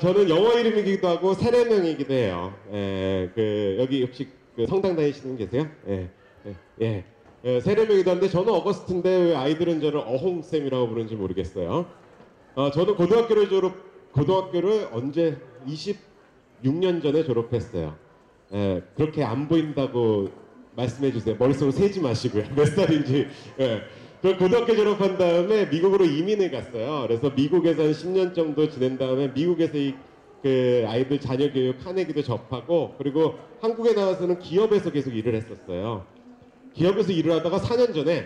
저는 영어 이름이기도 하고 세례명이기도 해요. 여기 혹시 그 성당 다니시는 분 계세요? 세례명이기도 한데 저는 어거스트인데 왜 아이들은 저를 어홍쌤이라고 부르는지 모르겠어요. 저는 고등학교를 언제 26년 전에 졸업했어요. 그렇게 안 보인다고 말씀해 주세요. 머릿속으로 세지 마시고요. 몇 살인지. 그 고등학교 졸업한 다음에 미국으로 이민을 갔어요. 그래서 미국에서 한 10년 정도 지낸 다음에 미국에서 그 아이들 자녀 교육 카네기도 접하고, 그리고 한국에 나와서는 기업에서 계속 일을 했었어요. 기업에서 일을 하다가 4년 전에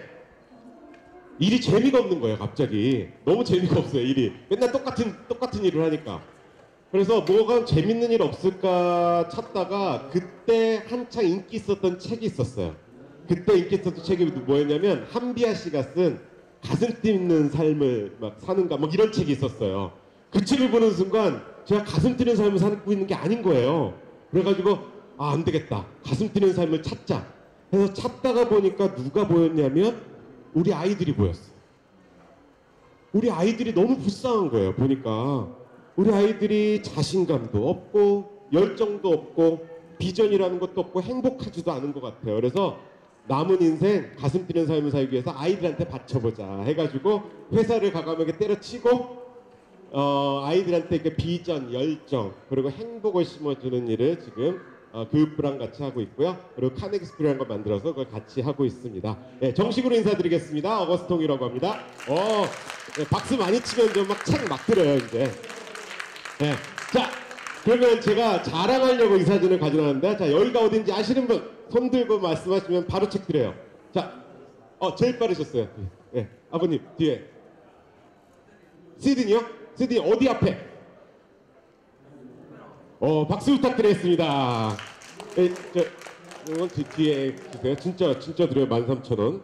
일이 재미가 없는 거예요. 갑자기 너무 재미가 없어요. 일이 맨날 똑같은 일을 하니까. 그래서 뭐가 재밌는 일 없을까 찾다가 그때 한창 인기 있었던 책이 있었어요. 그때 인기 있었던 책이 뭐였냐면 한비아 씨가 쓴 가슴 뛰는 삶을 막 사는가 뭐 이런 책이 있었어요. 그 책을 보는 순간 제가 가슴 뛰는 삶을 살고 있는 게 아닌 거예요. 그래가지고 안 되겠다. 가슴 뛰는 삶을 찾자. 그래서 찾다가 보니까 누가 보였냐면 우리 아이들이 보였어요. 우리 아이들이 너무 불쌍한 거예요. 보니까 우리 아이들이 자신감도 없고 열정도 없고 비전이라는 것도 없고 행복하지도 않은 것 같아요. 그래서 남은 인생 가슴 뛰는 삶을 살기 위해서 아이들한테 바쳐보자 해가지고 회사를 과감하게 때려치고 아이들한테 그 비전, 열정 그리고 행복을 심어주는 일을 지금 교육부랑 같이 하고 있고요. 그리고 카네기 스쿨이라는 걸 만들어서 그걸 같이 하고 있습니다. 정식으로 인사드리겠습니다. 어거스통이라고 합니다. 박수 많이 치면 좀 막 책 막 들어요 이제. 자, 그러면 제가 자랑하려고 이 사진을 가져왔는데, 자, 여기가 어딘지 아시는 분 손 들고 말씀하시면 바로 책 드려요. 자, 제일 빠르셨어요. 아버님 뒤에. 시드니요? 시드니 어디 앞에? 박수 부탁드리겠습니다. 뒤에 주세요. 진짜 드려요. 13,000원.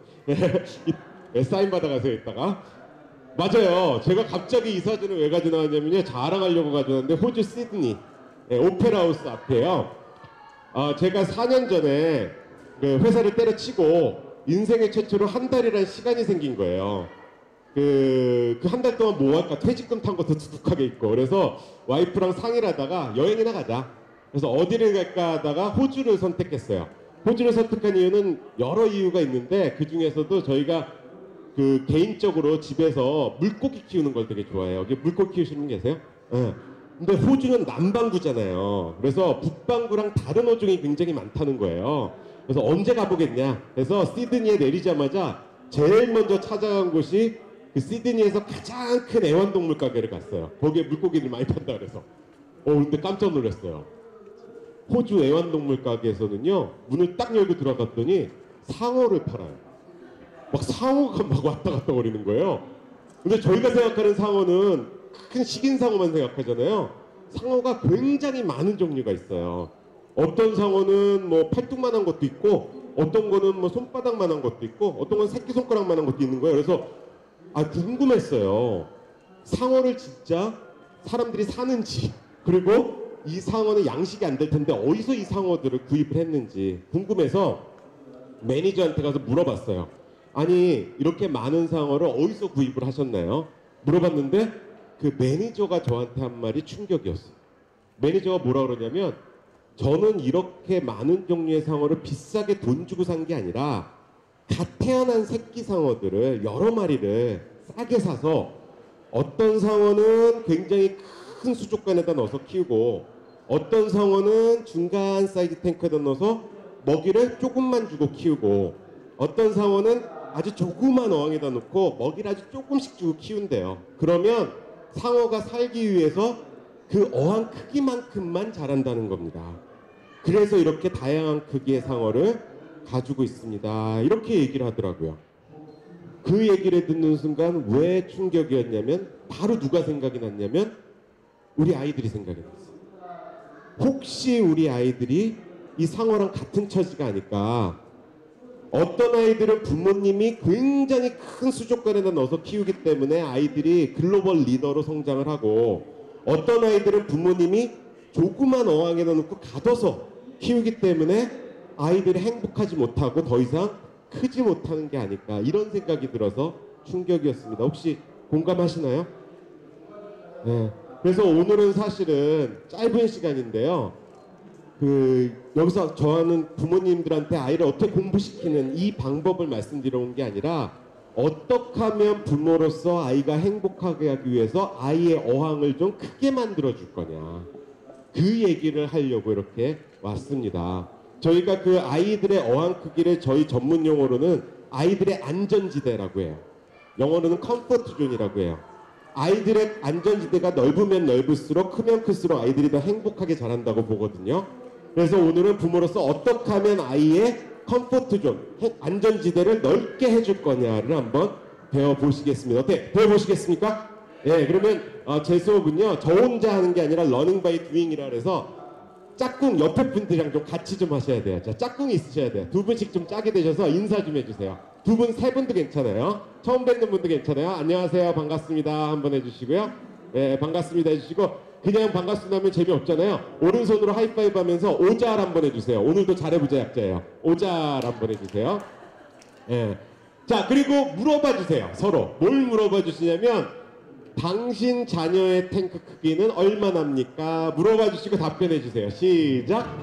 사인 받아가세요 이따가. 맞아요. 제가 갑자기 이 사진을 왜 가져나왔냐면요. 자랑하려고 가져왔는데 호주 시드니 오페라 하우스 앞에요. 제가 4년 전에 그 회사를 때려치고 인생의 최초로 한 달이라는 시간이 생긴 거예요. 그 한 달 동안 뭐 할까? 퇴직금 탄 것도 두둑하게 있고. 그래서 와이프랑 상의를 하다가 여행이나 가자. 그래서 어디를 갈까 하다가 호주를 선택했어요. 호주를 선택한 이유는 여러 이유가 있는데 그 중에서도 저희가 그 개인적으로 집에서 물고기 키우는 걸 되게 좋아해요. 여기 물고기 키우시는 분 계세요? 근데 호주는 남반구잖아요. 그래서 북반구랑 다른 어종이 굉장히 많다는 거예요. 그래서 언제 가보겠냐. 그래서 시드니에 내리자마자 제일 먼저 찾아간 곳이 그 시드니에서 가장 큰 애완동물 가게를 갔어요. 거기에 물고기를 많이 판다 그래서. 근데 깜짝 놀랐어요. 호주 애완동물 가게에서는요, 문을 딱 열고 들어갔더니 상어를 팔아요. 막 상어가 막 왔다 갔다 거리는 거예요. 근데 저희가 생각하는 상어는 큰 식인상어만 생각하잖아요. 상어가 굉장히 많은 종류가 있어요. 어떤 상어는 뭐 팔뚝만한 것도 있고, 어떤 거는 뭐 손바닥만한 것도 있고, 어떤 건 새끼손가락만한 것도 있는 거예요. 그래서 궁금했어요. 상어를 진짜 사람들이 사는지, 그리고 이 상어는 양식이 안 될 텐데 어디서 이 상어들을 구입을 했는지 궁금해서 매니저한테 가서 물어봤어요. 아니, 이렇게 많은 상어를 어디서 구입을 하셨나요? 물어봤는데 그 매니저가 저한테 한 말이 충격이었어요. 매니저가 뭐라 그러냐면, 저는 이렇게 많은 종류의 상어를 비싸게 돈 주고 산 게 아니라 갓 태어난 새끼 상어들을 여러 마리를 싸게 사서 어떤 상어는 굉장히 큰 수족관에다 넣어서 키우고 어떤 상어는 중간 사이즈 탱크에다 넣어서 먹이를 조금만 주고 키우고 어떤 상어는 아주 조그만 어항에다 놓고 먹이를 아주 조금씩 주고 키운대요. 그러면 상어가 살기 위해서 그 어항 크기만큼만 자란다는 겁니다. 그래서 이렇게 다양한 크기의 상어를 가지고 있습니다. 이렇게 얘기를 하더라고요. 그 얘기를 듣는 순간 왜 충격이었냐면, 바로 누가 생각이 났냐면 우리 아이들이 생각이 났어요. 혹시 우리 아이들이 이 상어랑 같은 처지가 아닐까. 어떤 아이들은 부모님이 굉장히 큰 수족관에다 넣어서 키우기 때문에 아이들이 글로벌 리더로 성장을 하고, 어떤 아이들은 부모님이 조그만 어항에다 놓고 가둬서 키우기 때문에 아이들이 행복하지 못하고 더 이상 크지 못하는 게 아닐까, 이런 생각이 들어서 충격이었습니다. 혹시 공감하시나요? 네. 그래서 오늘은 사실은 짧은 시간인데요. 여기서 저하는 부모님들한테 아이를 어떻게 공부시키는 이 방법을 말씀드려 온 게 아니라 어떻게 하면 부모로서 아이가 행복하게 하기 위해서 아이의 어항을 좀 크게 만들어 줄 거냐, 그 얘기를 하려고 이렇게 왔습니다. 저희가 그 아이들의 어항 크기를 저희 전문 용어로는 아이들의 안전지대라고 해요. 영어로는 컴포트 존이라고 해요. 아이들의 안전지대가 넓으면 넓을수록 크면 클수록 아이들이 더 행복하게 자란다고 보거든요. 그래서 오늘은 부모로서 어떻게 하면 아이의 컴포트 존, 안전지대를 넓게 해줄 거냐를 한번 배워보시겠습니다. 어때? 배워보시겠습니까? 네, 그러면 제 수업은요, 저 혼자 하는 게 아니라 러닝 바이 두잉이라 그래서 짝꿍 옆에 분들이랑 좀 같이 좀 하셔야 돼요. 자, 짝꿍이 있으셔야 돼요. 두 분씩 좀 짝이 되셔서 인사 좀 해주세요. 두 분, 세 분도 괜찮아요. 처음 뵙는 분도 괜찮아요. 안녕하세요, 반갑습니다 한번 해주시고요. 네, 반갑습니다 해주시고, 그냥 반갑습니다 하면 재미없잖아요. 오른손으로 하이파이브 하면서 오잘 한번 해주세요. 오늘도 잘해보자 약자예요. 오잘 한번 해주세요. 네. 자, 그리고 물어봐 주세요. 서로 뭘 물어봐 주시냐면, 당신 자녀의 탱크 크기는 얼마나입니까? 물어봐 주시고 답변해 주세요. 시작.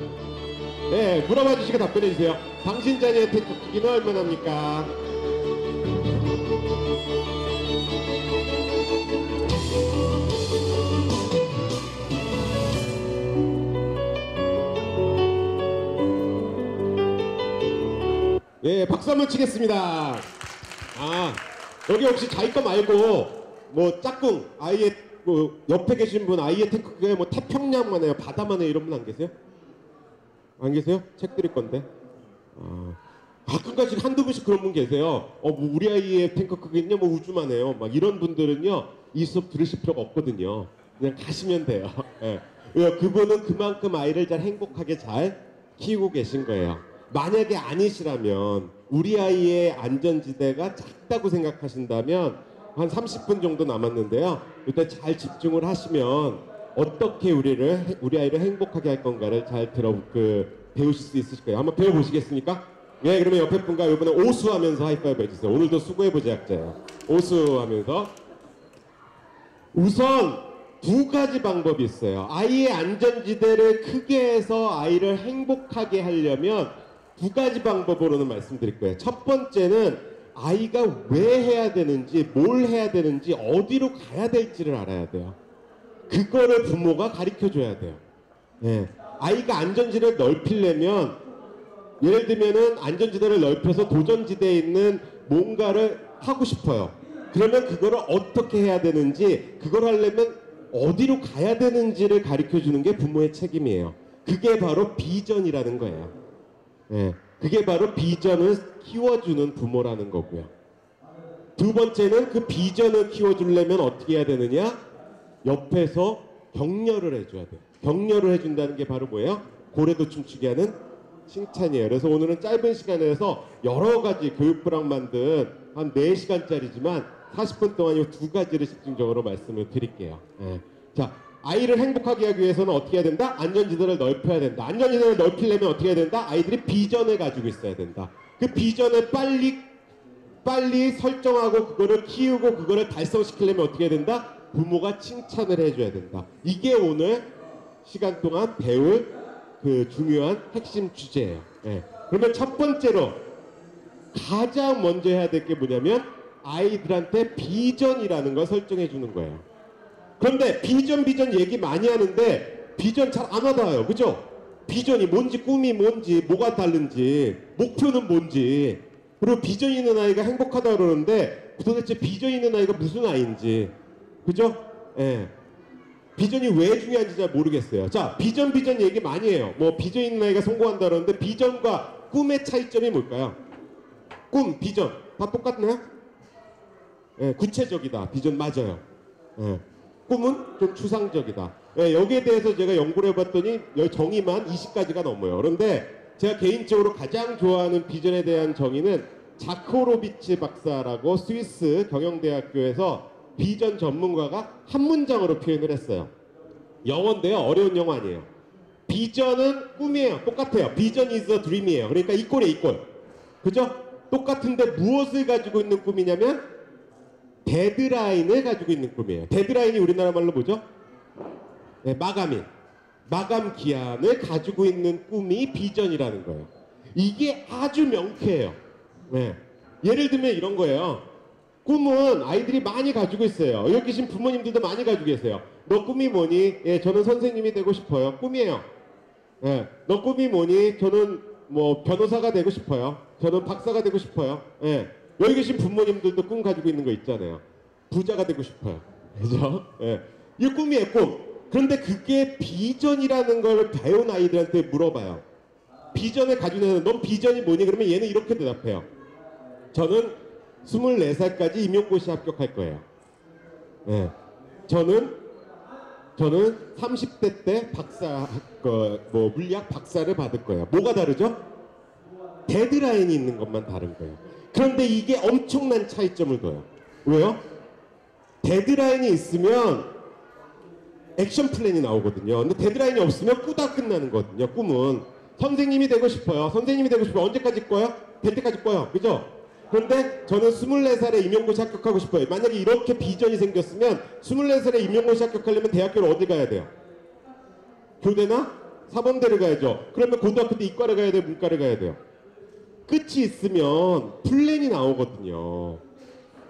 네, 물어봐 주시고 답변해 주세요. 당신 자녀의 탱크 크기는 얼마나입니까? 예, 박수 한번 치겠습니다. 여기 혹시 자기 거 말고 뭐 짝꿍 아이의 뭐 옆에 계신 분 아이의 탱크 크기가 뭐 태평양만 해요, 바다만 해요, 이런 분 안 계세요? 안 계세요? 책 드릴 건데. 가끔가씩 한두 분씩 그런 분 계세요. 뭐 우리 아이의 탱크 크기는요 뭐 우주만 해요, 막 이런 분들은요 이 수업 들으실 필요가 없거든요. 그냥 가시면 돼요. 예. 그분은 그만큼 아이를 잘 행복하게 잘 키우고 계신 거예요. 만약에 아니시라면, 우리 아이의 안전지대가 작다고 생각하신다면 한 30분 정도 남았는데요. 일단 잘 집중을 하시면 어떻게 우리 아이를 행복하게 할 건가를 잘 배우실 수 있으실 거예요. 한번 배워보시겠습니까? 네, 그러면 옆에 분과 이번에 오수하면서 하이파이브 해주세요. 오늘도 수고해보자 약자예요. 오수하면서. 우선 두 가지 방법이 있어요. 아이의 안전지대를 크게 해서 아이를 행복하게 하려면 두 가지 방법으로는 말씀드릴 거예요. 첫 번째는 아이가 왜 해야 되는지, 뭘 해야 되는지, 어디로 가야 될지를 알아야 돼요. 그거를 부모가 가르쳐 줘야 돼요. 네. 아이가 안전지대를 넓히려면, 예를 들면은 안전지대를 넓혀서 도전지대에 있는 뭔가를 하고 싶어요. 그러면 그거를 어떻게 해야 되는지, 그걸 하려면 어디로 가야 되는지를 가르쳐 주는 게 부모의 책임이에요. 그게 바로 비전이라는 거예요. 네, 그게 바로 비전을 키워주는 부모라는 거고요. 두 번째는 그 비전을 키워주려면 어떻게 해야 되느냐? 옆에서 격려를 해줘야 돼요. 격려를 해준다는 게 바로 뭐예요? 고래도 춤추게 하는 칭찬이에요. 그래서 오늘은 짧은 시간에서 여러 가지 교육부랑 만든 한 4시간짜리지만 40분 동안 이 두 가지를 집중적으로 말씀을 드릴게요. 네. 자, 아이를 행복하게 하기 위해서는 어떻게 해야 된다? 안전지대를 넓혀야 된다. 안전지대를 넓히려면 어떻게 해야 된다? 아이들이 비전을 가지고 있어야 된다. 그 비전을 빨리 설정하고 그거를 키우고 그거를 달성시키려면 어떻게 해야 된다? 부모가 칭찬을 해줘야 된다. 이게 오늘 시간 동안 배울 그 중요한 핵심 주제예요. 네. 그러면 첫 번째로 가장 먼저 해야 될 게 뭐냐면 아이들한테 비전이라는 걸 설정해 주는 거예요. 그런데 비전 얘기 많이 하는데 비전 잘 안 와닿아요. 그죠? 비전이 뭔지, 꿈이 뭔지, 뭐가 다른지, 목표는 뭔지, 그리고 비전 있는 아이가 행복하다 그러는데 도대체 비전 있는 아이가 무슨 아이인지, 그죠? 예. 비전이 왜 중요한지 잘 모르겠어요. 자, 비전 얘기 많이 해요. 뭐 비전 있는 아이가 성공한다 그러는데 비전과 꿈의 차이점이 뭘까요? 꿈, 비전 다 똑같나요? 예, 구체적이다. 비전 맞아요. 예. 꿈은 좀 추상적이다. 예, 여기에 대해서 제가 연구를 해봤더니 정의만 20가지가 넘어요. 그런데 제가 개인적으로 가장 좋아하는 비전에 대한 정의는 자코로비치 박사라고 스위스 경영대학교에서 비전 전문가가 한 문장으로 표현을 했어요. 영어인데요. 어려운 영어 아니에요. 비전은 꿈이에요. 똑같아요. 비전 is a dream이에요. 그러니까 이꼴이에요, 이꼴. 그죠? 똑같은데 무엇을 가지고 있는 꿈이냐면 데드라인을 가지고 있는 꿈이에요. 데드라인이 우리나라 말로 뭐죠? 네, 마감일. 마감 기한을 가지고 있는 꿈이 비전이라는 거예요. 이게 아주 명쾌해요. 네. 예를 들면 이런 거예요. 꿈은 아이들이 많이 가지고 있어요. 여기 계신 부모님들도 많이 가지고 계세요. 너 꿈이 뭐니? 예, 저는 선생님이 되고 싶어요. 꿈이에요. 예, 너 꿈이 뭐니? 저는 뭐 변호사가 되고 싶어요. 저는 박사가 되고 싶어요. 예, 여기 계신 부모님들도 꿈 가지고 있는 거 있잖아요. 부자가 되고 싶어요. 그죠? 예, 이 꿈이에요, 꿈. 그런데 그게 비전이라는 걸 배운 아이들한테 물어봐요. 비전을 가지고 있는, 넌 비전이 뭐니? 그러면 얘는 이렇게 대답해요. 저는 24살까지 임용고시 합격할 거예요. 네. 저는 30대 때 박사, 물리학 박사를 받을 거예요. 뭐가 다르죠? 데드라인이 있는 것만 다른 거예요. 그런데 이게 엄청난 차이점을 둬요. 왜요? 데드라인이 있으면 액션 플랜이 나오거든요. 근데 데드라인이 없으면 꾸다 끝나는 거거든요. 꿈은. 선생님이 되고 싶어요. 선생님이 되고 싶어요. 언제까지 꺼요? 될 때까지 꺼요. 그죠? 그런데 저는 24살에 임용고시 합격하고 싶어요. 만약에 이렇게 비전이 생겼으면 24살에 임용고시 합격하려면 대학교를 어디 가야 돼요? 교대나 사범대를 가야죠. 그러면 고등학교 때 이과를 가야 돼요? 문과를 가야 돼요? 끝이 있으면 플랜이 나오거든요.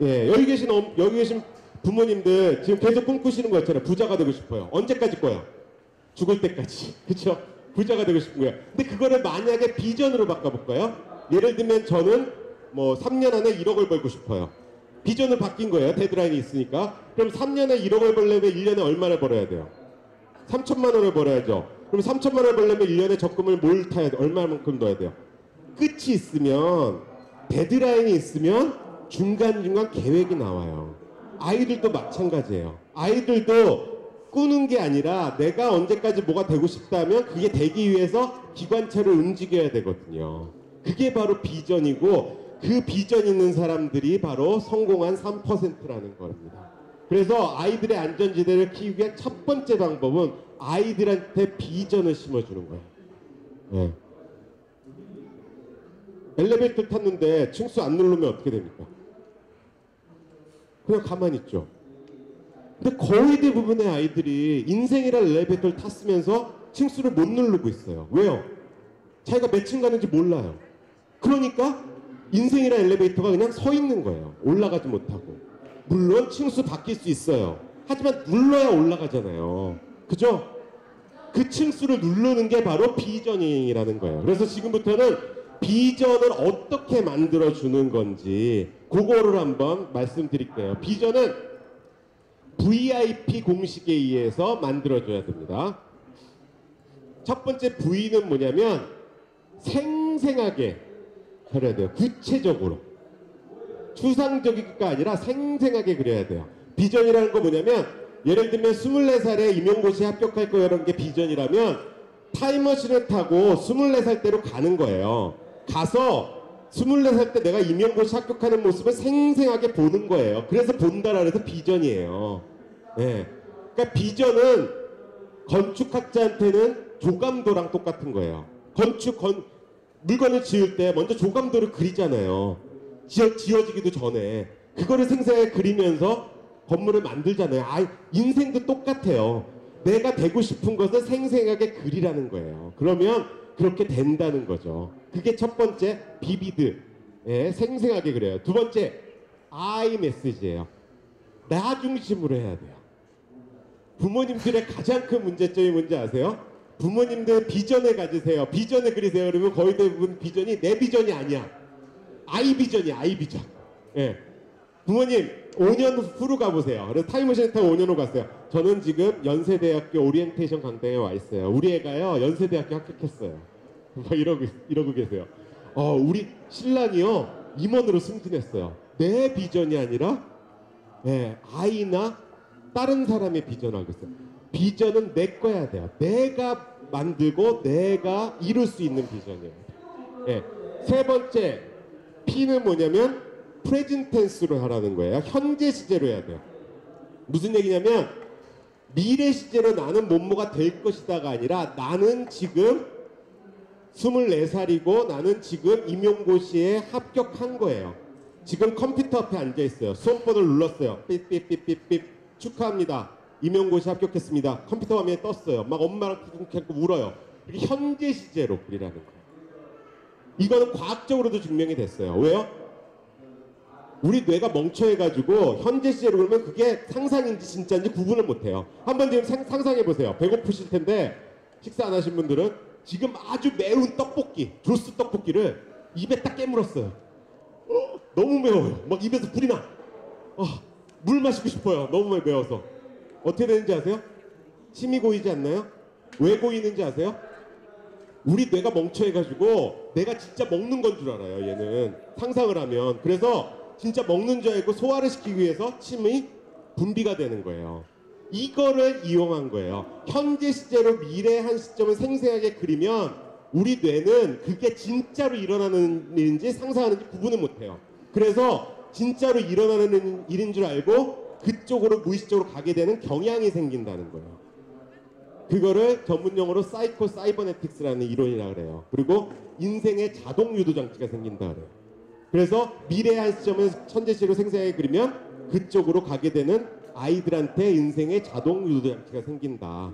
예, 여기 계신 부모님들 지금 계속 꿈꾸시는 거 있잖아요. 부자가 되고 싶어요. 언제까지 거요? 죽을 때까지. 그렇죠? 부자가 되고 싶은 거예요. 근데 그거를 만약에 비전으로 바꿔볼까요? 예를 들면 저는 뭐 3년 안에 1억을 벌고 싶어요. 비전을 바뀐 거예요. 데드라인이 있으니까. 그럼 3년에 1억을 벌려면 1년에 얼마를 벌어야 돼요? 3천만 원을 벌어야죠. 그럼 3천만 원을 벌려면 1년에 적금을 뭘 타야 돼? 얼마만큼 넣어야 돼요? 끝이 있으면, 데드라인이 있으면 중간중간 계획이 나와요. 아이들도 마찬가지예요. 아이들도 꾸는 게 아니라 내가 언제까지 뭐가 되고 싶다면 그게 되기 위해서 기관차를 움직여야 되거든요. 그게 바로 비전이고, 그 비전 있는 사람들이 바로 성공한 3%라는 겁니다. 그래서 아이들의 안전지대를 키우기 위한 첫 번째 방법은 아이들한테 비전을 심어주는 거예요. 네. 엘리베이터 탔는데 층수 안 누르면 어떻게 됩니까? 그냥 가만히 있죠. 근데 거의 대부분의 아이들이 인생이란 엘리베이터를 탔으면서 층수를 못 누르고 있어요. 왜요? 자기가 몇 층 가는지 몰라요. 그러니까 인생이란 엘리베이터가 그냥 서 있는 거예요. 올라가지 못하고. 물론 층수 바뀔 수 있어요. 하지만 눌러야 올라가잖아요. 그죠? 그 층수를 누르는 게 바로 비전이라는 거예요. 그래서 지금부터는 비전을 어떻게 만들어주는 건지 그거를 한번 말씀드릴게요. 비전은 VIP 공식에 의해서 만들어줘야 됩니다. 첫 번째 V는 뭐냐면 생생하게 그려야 돼요. 구체적으로. 추상적이가 아니라 생생하게 그려야 돼요. 비전이라는 거 뭐냐면 예를 들면 24살에 임용고시에 합격할 거라는 게 비전이라면 타임머신을 타고 24살 때로 가는 거예요. 가서 24살 때 내가 임용고시 합격하는 모습을 생생하게 보는 거예요. 그래서 본다라 해서 비전이에요. 네. 그러니까 비전은 건축학자한테는 조감도랑 똑같은 거예요. 물건을 지을 때 먼저 조감도를 그리잖아요. 지어지기도 전에. 그거를 생생하게 그리면서 건물을 만들잖아요. 인생도 똑같아요. 내가 되고 싶은 것을 생생하게 그리라는 거예요. 그러면 그렇게 된다는 거죠. 그게 첫 번째 비비드. 예, 생생하게 그려요. 두 번째 I 메시지예요. 나 중심으로 해야 돼요. 부모님들의 가장 큰 문제점이 뭔지 아세요? 부모님들 비전을 가지세요. 비전을 그리세요. 그러면 거의 대부분 비전이 내 비전이 아니야. I 비전이야. I 비전. 예. 부모님 5년 후로 가보세요. 그래서 타임머신 타고 5년 후 갔어요. 저는 지금 연세대학교 오리엔테이션 강당에 와 있어요. 우리 애가요 연세대학교 합격했어요. 막 이러고 계세요. 우리 신랑이요 임원으로 승진했어요. 내 비전이 아니라 아이나 다른 사람의 비전을 하고 있어요. 비전은 내 거야 돼요. 내가 만들고 내가 이룰 수 있는 비전이에요. 세 번째 P는 뭐냐면 프레젠트 텐스로 하라는 거예요. 현재 시제로 해야 돼요. 무슨 얘기냐면 미래 시제로 나는 뭐뭐가 될 것이다가 아니라 나는 지금 24살이고 나는 지금 임용고시에 합격한 거예요. 지금 컴퓨터 앞에 앉아 있어요. 수험번호를 눌렀어요. 삐삐삐삐삐 축하합니다. 임용고시 합격했습니다. 컴퓨터 화면에 떴어요. 막 엄마랑 부둥켜고 울어요. 이게 현재 시제로 그리라는 거예요. 이거는 과학적으로도 증명이 됐어요. 왜요? 우리 뇌가 멍청해가지고 현재 시제로 그러면 그게 상상인지 진짜인지 구분을 못해요. 한번 지금 상상해보세요. 배고프실 텐데 식사 안 하신 분들은 지금 아주 매운 떡볶이, 조스 떡볶이를 입에 딱 깨물었어요. 너무 매워요. 막 입에서 불이 나. 물 마시고 싶어요. 너무 매워서. 어떻게 되는지 아세요? 침이 고이지 않나요? 왜 고이는지 아세요? 우리 뇌가 멍청해가지고 내가 진짜 먹는 건 줄 알아요. 얘는 상상을 하면. 그래서 진짜 먹는 줄 알고 소화를 시키기 위해서 침이 분비가 되는 거예요. 이거를 이용한 거예요. 현재 시제로 미래의 한 시점을 생생하게 그리면 우리 뇌는 그게 진짜로 일어나는 일인지 상상하는지 구분을 못해요. 그래서 진짜로 일어나는 일인 줄 알고 그쪽으로 무의식적으로 가게 되는 경향이 생긴다는 거예요. 그거를 전문용어로 사이코 사이버네틱스라는 이론이라고 그래요. 그리고 인생의 자동 유도 장치가 생긴다 그래요. 그래서 미래의 한 시점을 현재시로 생생하게 그리면 그쪽으로 가게 되는 아이들한테 인생의 자동 유도 장치가 생긴다.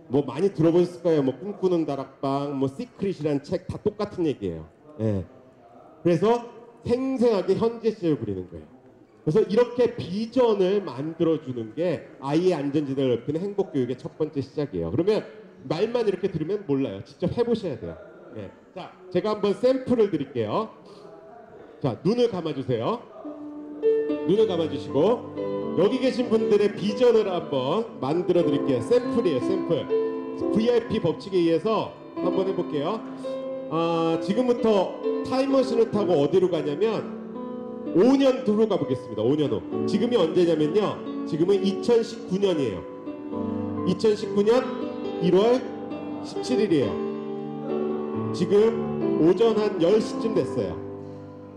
뭐 많이 들어보셨을 거예요. 뭐 꿈꾸는 다락방, 뭐 시크릿이라는 책 다 똑같은 얘기예요. 예. 그래서 생생하게 현재 시를 그리는 거예요. 그래서 이렇게 비전을 만들어주는 게 아이의 안전지대를 넓히는 행복교육의 첫 번째 시작이에요. 그러면 말만 이렇게 들으면 몰라요. 직접 해보셔야 돼요. 예. 자, 제가 한번 샘플을 드릴게요. 자, 눈을 감아주세요. 눈을 감아주시고 여기 계신 분들의 비전을 한번 만들어 드릴게요. 샘플이에요. 샘플. VIP 법칙에 의해서 한번 해볼게요. 지금부터 타임머신을 타고 어디로 가냐면 5년 뒤로 가보겠습니다. 5년 후. 지금이 언제냐면요. 지금은 2019년이에요. 2019년 1월 17일이에요. 지금 오전 한 10시쯤 됐어요.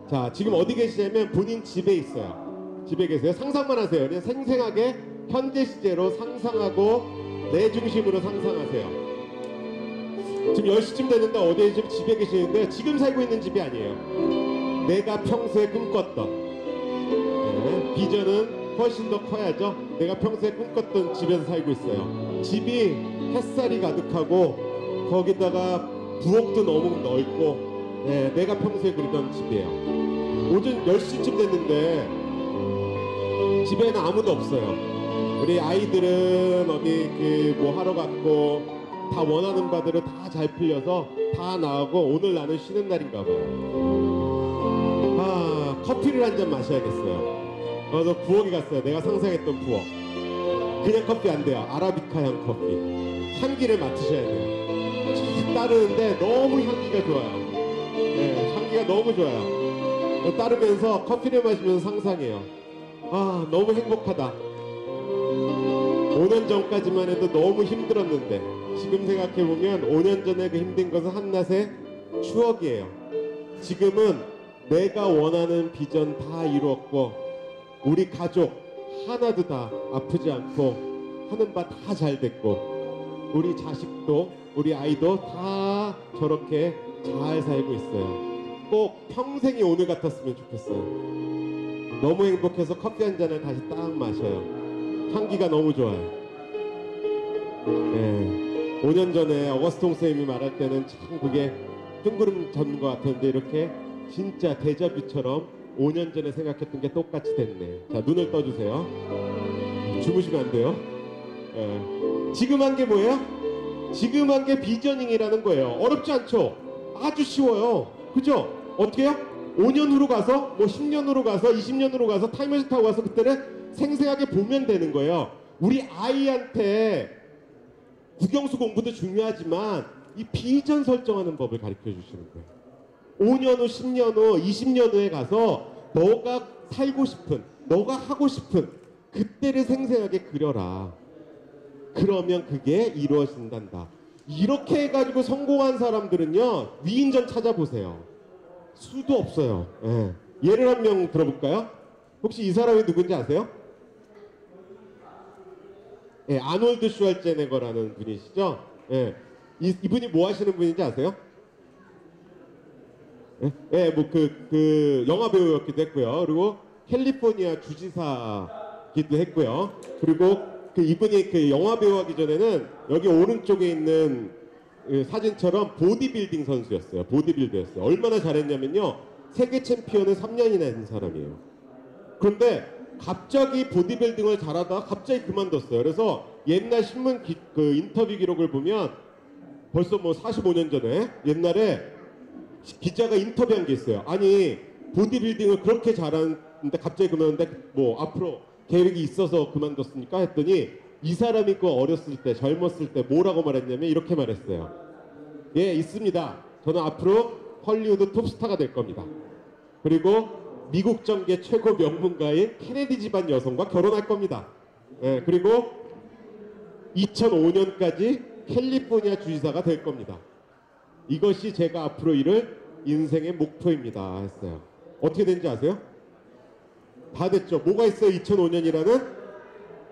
자, 지금 어디 계시냐면 본인 집에 있어요. 집에 계세요. 상상만 하세요. 그냥 생생하게 현재 시제로 상상하고 내 중심으로 상상하세요. 지금 10시쯤 됐는데 어디에 지금 집에 계시는데 지금 살고 있는 집이 아니에요. 내가 평소에 꿈꿨던 비전은 훨씬 더 커야죠. 내가 평소에 꿈꿨던 집에서 살고 있어요. 집이 햇살이 가득하고 거기다가 부엌도 너무 넓고 내가 평소에 그리던 집이에요. 오전 10시쯤 됐는데 집에는 아무도 없어요. 우리 아이들은 어디 뭐 하러 갔고 다 원하는 바대로 다 잘 풀려서 다 나오고 오늘 나는 쉬는 날인가 봐요. 커피를 한 잔 마셔야겠어요. 그래서 부엌에 갔어요. 내가 상상했던 부엌. 그냥 커피 안 돼요. 아라비카 향 커피. 향기를 맡으셔야 돼요. 쭉 따르는데 너무 향기가 좋아요. 네, 향기가 너무 좋아요. 따르면서 커피를 마시면서 상상해요. 너무 행복하다. 5년 전까지만 해도 너무 힘들었는데 지금 생각해보면 5년 전에 그 힘든 것은 한낱의 추억이에요. 지금은 내가 원하는 비전 다 이루었고 우리 가족 하나도 다 아프지 않고 하는 바 다 잘 됐고 우리 자식도 우리 아이도 다 저렇게 잘 살고 있어요. 꼭 평생이 오늘 같았으면 좋겠어요. 너무 행복해서 커피 한 잔을 다시 딱 마셔요. 향기가 너무 좋아요. 5년 전에 어거스통 선생님이 말할 때는 참 그게 뜬구름 잡는 것 같았는데 이렇게 진짜 데자뷰처럼 5년 전에 생각했던 게 똑같이 됐네. 자, 눈을 떠주세요. 주무시면 안 돼요. 지금 한 게 뭐예요? 지금 한 게 비저닝이라는 거예요. 어렵지 않죠? 아주 쉬워요. 그죠? 어떻게 해요? 5년 후로 가서 뭐 10년 후로 가서 20년 후로 가서 타임머신 타고 가서 그때는 생생하게 보면 되는 거예요. 우리 아이한테 국영수 공부도 중요하지만 이 비전 설정하는 법을 가르쳐 주시는 거예요. 5년 후, 10년 후, 20년 후에 가서 너가 살고 싶은, 너가 하고 싶은 그때를 생생하게 그려라. 그러면 그게 이루어진단다. 이렇게 해가지고 성공한 사람들은요, 위인전 찾아보세요. 수도 없어요. 예를 한 명 들어볼까요? 혹시 이 사람이 누군지 아세요? 아놀드 슈왈제네거라는 분이시죠? 이분이 뭐 하시는 분인지 아세요? 뭐 그 영화 배우였기도 했고요. 그리고 캘리포니아 주지사기도 했고요. 그리고 그 이분이 그 영화 배우 하기 전에는 여기 오른쪽에 있는 그 사진처럼 보디빌딩 선수였어요. 보디빌더였어요. 얼마나 잘했냐면요. 세계 챔피언을 3년이나 했는 사람이에요. 그런데 갑자기 보디빌딩을 잘하다가 갑자기 그만뒀어요. 그래서 옛날 신문 그 인터뷰 기록을 보면 벌써 뭐 45년 전에 옛날에 기자가 인터뷰한 게 있어요. 아니 보디빌딩을 그렇게 잘하는데 갑자기 그만뒀는데 뭐 앞으로 계획이 있어서 그만뒀습니까? 했더니 이 사람이 그 어렸을 때 젊었을 때 뭐라고 말했냐면 이렇게 말했어요. 예, 있습니다. 저는 앞으로 헐리우드 톱스타가 될 겁니다. 그리고 미국 정계 최고 명문가인 케네디 집안 여성과 결혼할 겁니다. 예, 그리고 2005년까지 캘리포니아 주지사가 될 겁니다. 이것이 제가 앞으로 이룰 인생의 목표입니다. 했어요. 어떻게 된지 아세요? 다 됐죠. 뭐가 있어요? 2005년이라는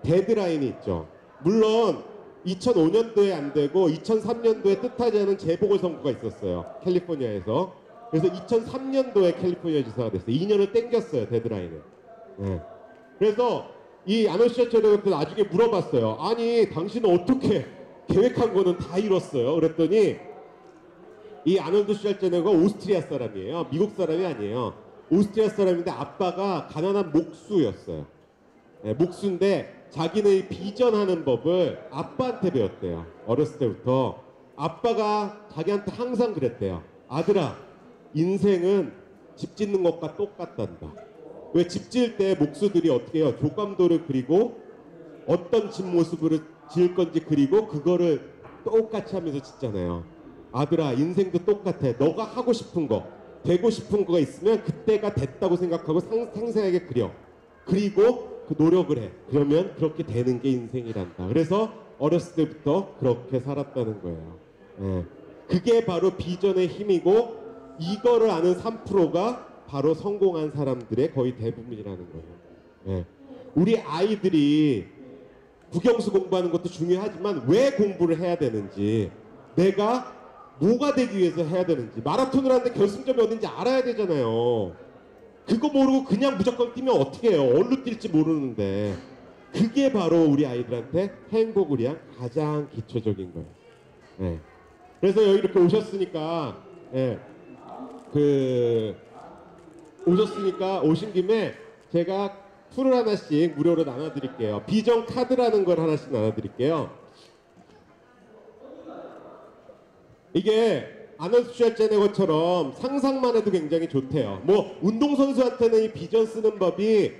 데드라인이 있죠. 물론 2005년도에 안 되고 2003년도에 뜻하지 않은 재보궐선거가 있었어요. 캘리포니아에서. 그래서 2003년도에 캘리포니아 지사가 됐어요. 2년을 땡겼어요. 데드라인을. 네. 그래서 이 아놀드 슈왈제네거한테 나중에 물어봤어요. 아니 당신은 어떻게 계획한 거는 다 이뤘어요. 그랬더니 이 아놀드 슈왈제네거가 오스트리아 사람이에요. 미국 사람이 아니에요. 오스트리아 사람인데 아빠가 가난한 목수였어요. 네, 목수인데 자기는 비전하는 법을 아빠한테 배웠대요. 어렸을 때부터. 아빠가 자기한테 항상 그랬대요. 아들아, 인생은 집 짓는 것과 똑같단다. 왜 집 지을 때 목수들이 어떻게 해요? 교감도를 그리고 어떤 집 모습을 지을 건지 그리고 그거를 똑같이 하면서 짓잖아요. 아들아, 인생도 똑같아. 너가 하고 싶은 거, 되고 싶은 거가 있으면 그때가 됐다고 생각하고 상세하게 그려. 그리고 그 노력을 해. 그러면 그렇게 되는 게 인생이란다. 그래서 어렸을 때부터 그렇게 살았다는 거예요. 예. 그게 바로 비전의 힘이고 이거를 아는 3%가 바로 성공한 사람들의 거의 대부분이라는 거예요. 예. 우리 아이들이 국영수 공부하는 것도 중요하지만 왜 공부를 해야 되는지, 내가 뭐가 되기 위해서 해야 되는지, 마라톤을 하는데 결승점이 어딘지 알아야 되잖아요. 그거 모르고 그냥 무조건 뛰면 어떻게 해요? 어디로 뛸지 모르는데. 그게 바로 우리 아이들한테 행복을 위한 가장 기초적인 거예요. 예. 그래서 여기 이렇게 오셨으니까, 예. 오셨으니까 오신 김에 제가 툴을 하나씩 무료로 나눠드릴게요. 비전 카드라는 걸 하나씩 나눠드릴게요. 이게 아놀드 슈왈제네거처럼 상상만 해도 굉장히 좋대요. 뭐 운동선수한테는 이 비전 쓰는 법이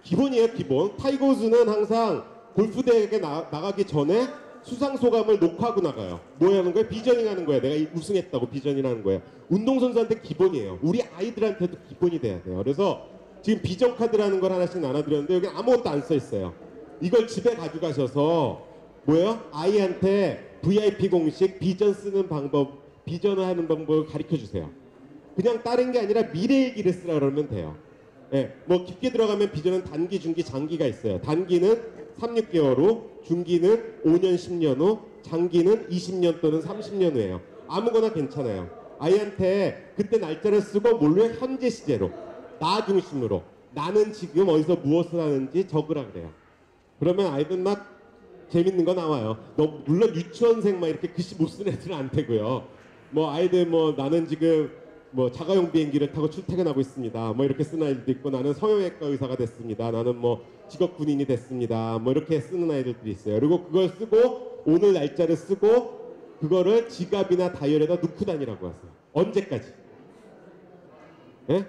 기본이에요. 기본. 타이거 우즈는 항상 골프 대회에 나가기 전에 수상소감을 녹화하고 나가요. 뭐 하는 거예요? 비저닝 하는 거예요. 내가 우승했다고 비전이라는 거예요. 운동선수한테 기본이에요. 우리 아이들한테도 기본이 돼야 돼요. 그래서 지금 비전 카드라는 걸 하나씩 나눠드렸는데 여기 아무것도 안 써 있어요. 이걸 집에 가져가셔서 뭐예요? 아이한테 VIP 공식 비전 쓰는 방법, 비전을 하는 방법을 가르쳐 주세요. 그냥 다른 게 아니라 미래의 길을 쓰라 그러면 돼요. 예, 뭐 깊게 들어가면 비전은 단기, 중기, 장기가 있어요. 단기는 3, 6개월 후, 중기는 5년, 10년 후, 장기는 20년 또는 30년 후예요. 아무거나 괜찮아요. 아이한테 그때 날짜를 쓰고 뭘로 현재 시제로, 나 중심으로, 나는 지금 어디서 무엇을 하는지 적으라 그래요. 그러면 아이들 막 재밌는 거 나와요. 물론 유치원생만 이렇게 글씨 못 쓰는 애들은 안 되고요. 뭐 아이들 뭐 나는 지금 뭐 자가용 비행기를 타고 출퇴근하고 있습니다. 뭐 이렇게 쓰는 아이들도 있고, 나는 성형외과 의사가 됐습니다. 나는 뭐 직업 군인이 됐습니다. 뭐 이렇게 쓰는 아이들도 있어요. 그리고 그걸 쓰고 오늘 날짜를 쓰고 그거를 지갑이나 다이어리에다 넣고 다니라고 하세요. 언제까지? 예?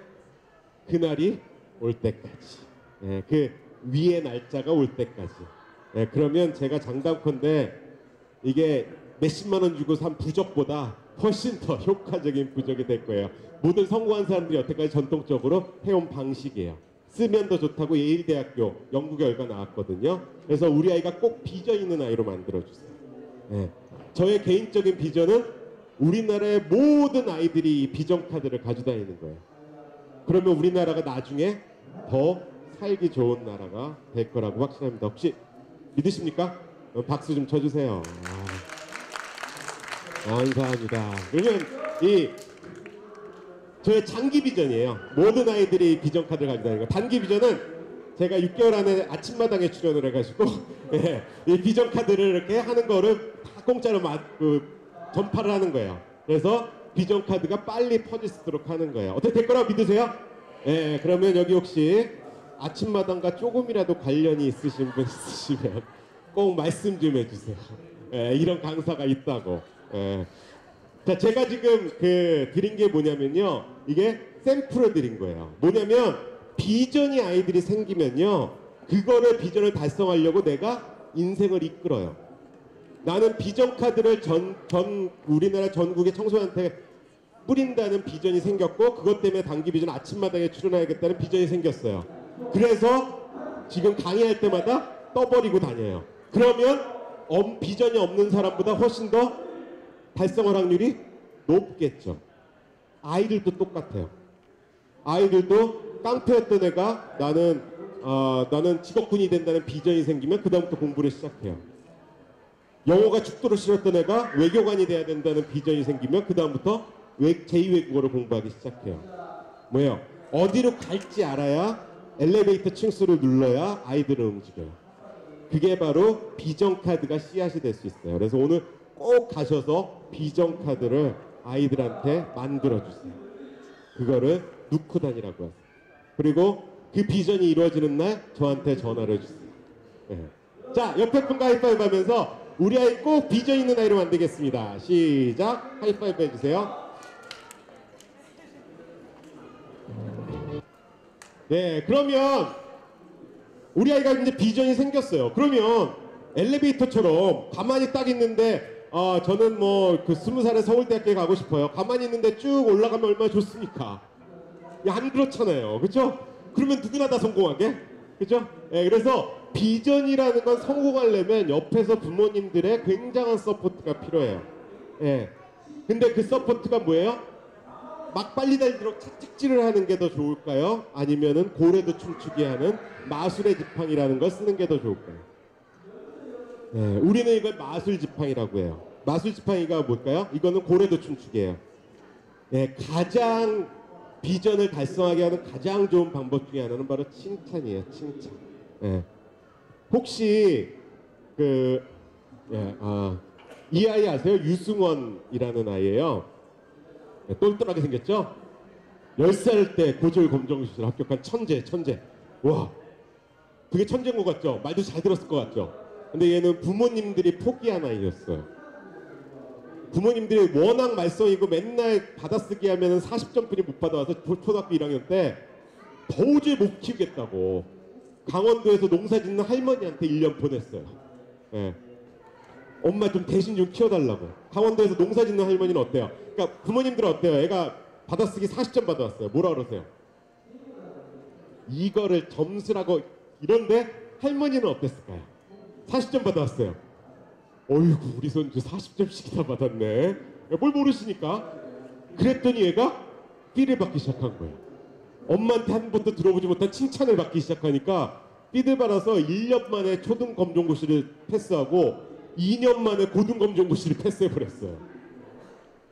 그날이 올 때까지. 예, 그 위의 날짜가 올 때까지. 예, 그러면 제가 장담컨대 이게 몇십만 원 주고 산 부적보다 훨씬 더 효과적인 부적이 될 거예요. 모든 성공한 사람들이 여태까지 전통적으로 해온 방식이에요. 쓰면 더 좋다고 예일대학교 연구 결과 나왔거든요. 그래서 우리 아이가 꼭 비전 있는 아이로 만들어주세요. 예. 저의 개인적인 비전은 우리나라의 모든 아이들이 이 비전 카드를 가지고 다니는 거예요. 그러면 우리나라가 나중에 더 살기 좋은 나라가 될 거라고 확신합니다. 혹시 믿으십니까? 박수 좀 쳐주세요. 감사합니다. 그러면 이 저의 장기 비전이에요. 모든 아이들이 비전 카드를 가지고 다니는 거. 단기 비전은 제가 6개월 안에 아침마당에 출연을 해가지고 예, 이 비전 카드를 이렇게 하는 거를 다 공짜로 전파를 하는 거예요. 그래서 비전 카드가 빨리 퍼질 수 있도록 하는 거예요. 어떻게 될 거라고 믿으세요? 예, 그러면 여기 혹시 아침마당과 조금이라도 관련이 있으신 분 있으시면 꼭 말씀 좀 해주세요. 예, 이런 강사가 있다고. 예. 자, 제가 지금 드린 게 뭐냐면요, 이게 샘플을 드린 거예요. 뭐냐면 비전이 아이들이 생기면요, 그거를 비전을 달성하려고 내가 인생을 이끌어요. 나는 비전 카드를 우리나라 전국의 청소년한테 뿌린다는 비전이 생겼고, 그것 때문에 단기 비전 아침마당에 출연해야겠다는 비전이 생겼어요. 그래서 지금 강의할 때마다 떠버리고 다녀요. 그러면 비전이 없는 사람보다 훨씬 더 달성할 확률이 높겠죠. 아이들도 똑같아요. 아이들도 깡패였던 애가 나는 직업군이 된다는 비전이 생기면 그 다음부터 공부를 시작해요. 영어가 죽도록 싫었던 애가 외교관이 돼야 된다는 비전이 생기면 그 다음부터 제2외국어를 공부하기 시작해요. 뭐예요? 어디로 갈지 알아야 엘리베이터 층수를 눌러야 아이들은 움직여요. 그게 바로 비전 카드가 씨앗이 될 수 있어요. 그래서 오늘 꼭 가셔서 비전 카드를 아이들한테 만들어 주세요. 그거를 놓고 다니라고 하세요. 그리고 그 비전이 이루어지는 날 저한테 전화를 주세요. 네. 자, 옆에 분과 하이파이브 하면서 우리 아이 꼭 비전 있는 아이로 만들겠습니다. 시작. 하이파이브 해주세요. 네, 그러면 우리 아이가 이제 비전이 생겼어요. 그러면 엘리베이터처럼 가만히 딱 있는데 저는 뭐 20살에 서울대학교에 가고 싶어요. 가만히 있는데 쭉 올라가면 얼마나 좋습니까? 안 그렇잖아요. 그렇죠? 그러면 누구나 다 성공하게? 그렇죠? 예, 그래서 비전이라는 건 성공하려면 옆에서 부모님들의 굉장한 서포트가 필요해요. 예. 근데 그 서포트가 뭐예요? 막 빨리 달리도록 채찍질을 하는 게 더 좋을까요? 아니면은 고래도 춤추게 하는 마술의 지팡이라는 걸 쓰는 게 더 좋을까요? 네, 우리는 이걸 마술 지팡이라고 해요. 마술 지팡이가 뭘까요? 이거는 고래도 춤추게 해요. 네, 가장 비전을 달성하게 하는 가장 좋은 방법 중에 하나는 바로 칭찬이에요. 칭찬. 네. 혹시 이 아이 아세요? 유승원이라는 아이예요. 네, 똘똘하게 생겼죠? 10살 때 고졸 검정고시를 합격한 천재. 와, 그게 천재인 것 같죠? 말도 잘 들었을 것 같죠? 근데 얘는 부모님들이 포기한 아이였어요. 부모님들이 워낙 말썽이고 맨날 받아쓰기 하면 40점뿐이 못 받아와서 초등학교 1학년 때 도저히 못 키우겠다고 강원도에서 농사 짓는 할머니한테 1년 보냈어요. 네. 엄마 좀 대신 좀 키워달라고. 강원도에서 농사 짓는 할머니는 어때요? 그러니까 부모님들은 어때요? 애가 받아쓰기 40점 받아왔어요. 뭐라 그러세요? 이거를 점수라고 이런데 할머니는 어땠을까요? 40점 받아왔어요. 어이구, 우리 손주 40점씩이나 받았네. 뭘 모르시니까. 그랬더니 얘가 삐를 받기 시작한 거예요. 엄마한테 한 번도 들어보지 못한 칭찬을 받기 시작하니까 삐를 받아서 1년 만에 초등 검정고시를 패스하고 2년 만에 고등 검정고시를 패스해버렸어요.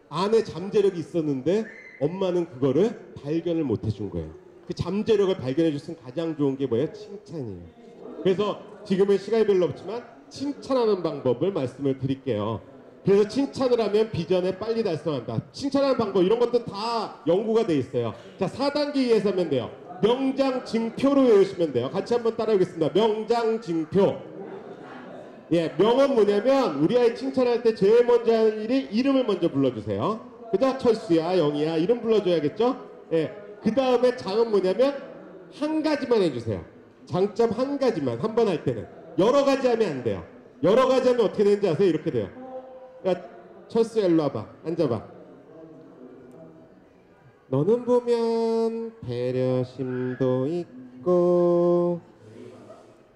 안에 잠재력이 있었는데 엄마는 그거를 발견을 못 해준 거예요. 그 잠재력을 발견해 줬으면 가장 좋은 게 뭐예요? 칭찬이에요. 그래서 지금은 시간이 별로 없지만 칭찬하는 방법을 말씀을 드릴게요. 그래서 칭찬을 하면 비전에 빨리 달성한다. 칭찬하는 방법 이런 것도 다 연구가 돼 있어요. 자, 4단계 이해해서 하면 돼요. 명장증표로 외우시면 돼요. 같이 한번 따라하겠습니다. 명장증표. 예, 명은 뭐냐면 우리 아이 칭찬할 때 제일 먼저 하는 일이 이름을 먼저 불러주세요. 그죠? 철수야, 영희야 이름 불러줘야겠죠? 예, 그 다음에 장은 뭐냐면 한 가지만 해주세요. 장점 한 가지만 한 번 할 때는. 여러 가지 하면 안 돼요. 여러 가지 하면 어떻게 되는지 아세요? 이렇게 돼요. 야, 철수야 일로 와봐. 앉아봐. 너는 보면 배려심도 있고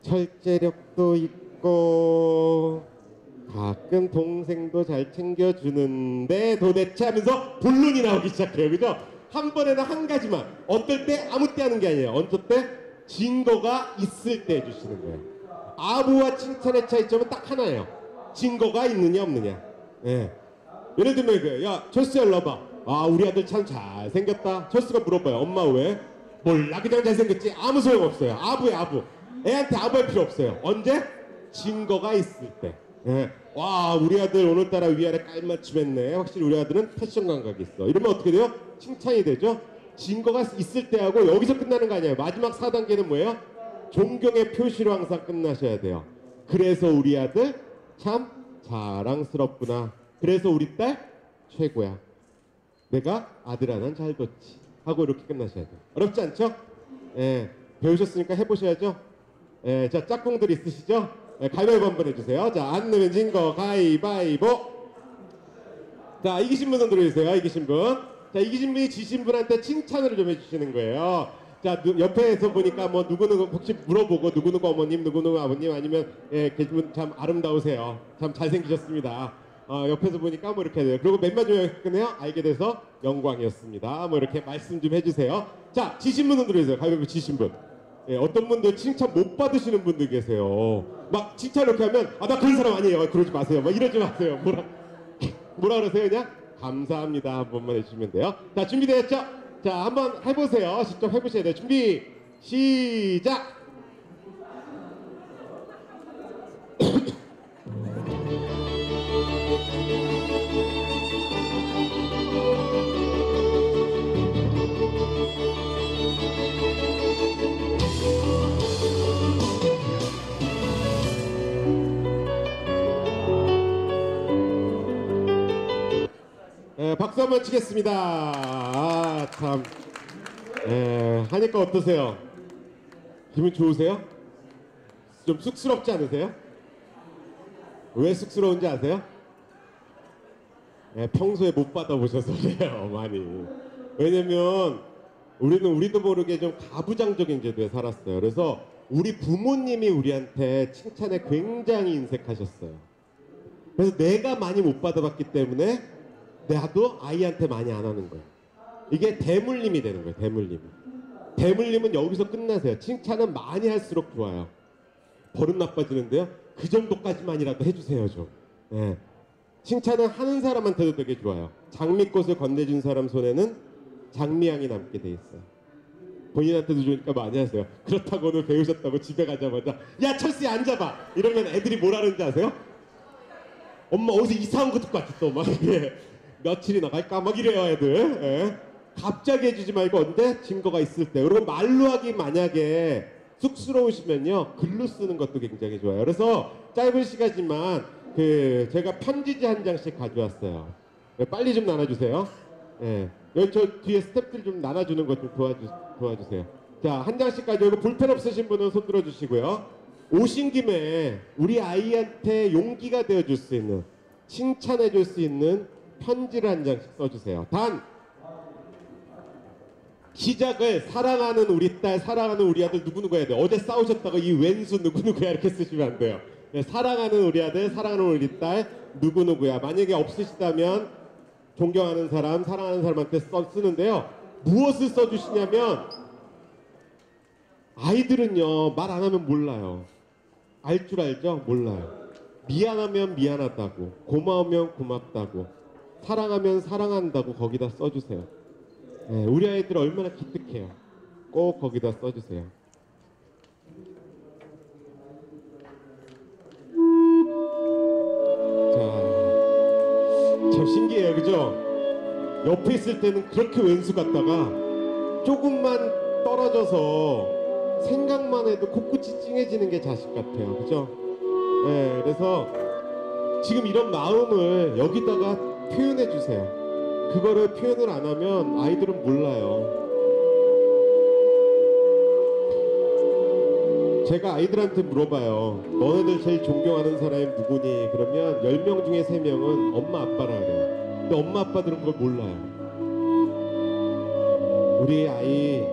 철제력도 있고 가끔 동생도 잘 챙겨주는데 도대체 하면서 본론이 나오기 시작해요. 그죠? 한 번에는 한 가지만. 어떨 때 아무 때 하는 게 아니에요. 어떨 때 증거가 있을 때 해주시는 거예요. 아부와 칭찬의 차이점은 딱 하나예요. 증거가 있느냐 없느냐. 예. 예를 들면 야 철수야 일로 와봐. 아 우리 아들 참 잘생겼다. 철수가 물어봐요. 엄마 왜? 몰라 그냥 잘생겼지 아무 소용없어요. 아부야 아부. 애한테 아부할 필요 없어요. 언제? 증거가 있을 때. 예. 와 우리 아들 오늘따라 위아래 깔맞춤했네. 확실히 우리 아들은 패션 감각이 있어. 이러면 어떻게 돼요? 칭찬이 되죠. 증거가 있을 때 하고 여기서 끝나는 거 아니에요. 마지막 4단계는 뭐예요? 존경의 표시로 항상 끝나셔야 돼요. 그래서 우리 아들 참 자랑스럽구나. 그래서 우리 딸 최고야. 내가 아들 하나는 잘 뒀지 하고 이렇게 끝나셔야 돼요. 어렵지 않죠? 예, 배우셨으니까 해보셔야죠. 예, 자 짝꿍들 있으시죠? 예, 가위바위보 한번 해주세요. 자, 안 내면 진 거 가위바위보. 자, 이기신 분 손 들어주세요. 이기신 분. 자, 이기신 분이 지신 분한테 칭찬을 좀 해주시는 거예요. 자, 옆에서 보니까 뭐 누구누구 혹시 물어보고 누구누구 어머님, 누구누구 아버님 아니면 예, 계신 분 참 아름다우세요. 참 잘생기셨습니다. 옆에서 보니까 뭐 이렇게 돼요. 그리고 맨 마지막에 끝내요. 알게 돼서 영광이었습니다. 뭐 이렇게 말씀 좀 해주세요. 자, 지신 분은 들어주세요. 가위바위보 지신 분. 예, 어떤 분들 칭찬 못 받으시는 분들 계세요. 막 칭찬 이렇게 하면 나 그런 사람 아니에요. 그러지 마세요. 막 이러지 마세요. 뭐라 그러세요 그냥? 감사합니다. 한 번만 해주시면 돼요. 자, 준비되었죠? 자, 한번 해보세요. 직접 해보셔야 돼요. 준비 시작. 네, 박수 한번 치겠습니다. 아, 참. 네, 하니까 어떠세요? 기분 좋으세요? 좀 쑥스럽지 않으세요? 왜 쑥스러운지 아세요? 네, 평소에 못 받아보셔서 그래요, 많이. 왜냐면 우리도 모르게 좀 가부장적인 제도에 살았어요. 그래서 우리 부모님이 우리한테 칭찬에 굉장히 인색하셨어요. 그래서 내가 많이 못 받아봤기 때문에 나도 아이한테 많이 안 하는 거예요. 이게 대물림이 되는 거예요. 대물림. 대물림은 여기서 끝나세요. 칭찬은 많이 할수록 좋아요. 버릇 나빠지는데요. 그 정도까지만이라도 해주세요 좀. 네. 칭찬은 하는 사람한테도 되게 좋아요. 장미꽃을 건네준 사람 손에는 장미향이 남게 돼 있어요. 본인한테도 좋으니까 많이 하세요. 그렇다고 오늘 배우셨다고 집에 가자마자 야 철수야 앉아봐 이러면 애들이 뭐라는지 아세요? 엄마 어디서 이상한 거 듣고 왔지 또 막 이게 며칠이 나갈까 막 이래요 애들. 예. 갑자기 해주지 말고 언제 증거가 있을 때. 그리고 말로 하기 만약에 쑥스러우시면요 글로 쓰는 것도 굉장히 좋아요. 그래서 짧은 시간이지만 제가 편지지 한 장씩 가져왔어요. 빨리 좀 나눠주세요. 예. 여기 저 뒤에 스태프들 좀 나눠주는 것 좀 도와주세요. 자, 한 장씩 가져오고 불펜 없으신 분은 손 들어주시고요. 오신 김에 우리 아이한테 용기가 되어줄 수 있는 칭찬해줄 수 있는 편지를 한 장씩 써주세요. 단 시작을 사랑하는 우리 딸, 사랑하는 우리 아들 누구누구 해야 돼요. 어제 싸우셨다고 이 왼수 누구누구야 이렇게 쓰시면 안 돼요. 네, 사랑하는 우리 아들, 사랑하는 우리 딸 누구누구야. 만약에 없으시다면 존경하는 사람, 사랑하는 사람한테 쓰는데요. 무엇을 써주시냐면 아이들은요 말 안 하면 몰라요. 알 줄 알죠? 몰라요. 미안하면 미안하다고, 고마우면 고맙다고, 사랑하면 사랑한다고 거기다 써주세요. 네, 우리 아이들 얼마나 기특해요. 꼭 거기다 써주세요. 자, 참 신기해요, 그죠? 옆에 있을 때는 그렇게 왼수 같다가 조금만 떨어져서 생각만 해도 코끝이 찡해지는 게 자식 같아요, 그죠? 네, 그래서 지금 이런 마음을 여기다가 표현해 주세요. 그거를 표현을 안 하면 아이들은 몰라요. 제가 아이들한테 물어봐요. 너네들 제일 존경하는 사람이 누구니? 그러면 10명 중에 3명은 엄마 아빠라 그래요. 근데 엄마 아빠들은 그걸 몰라요. 우리 아이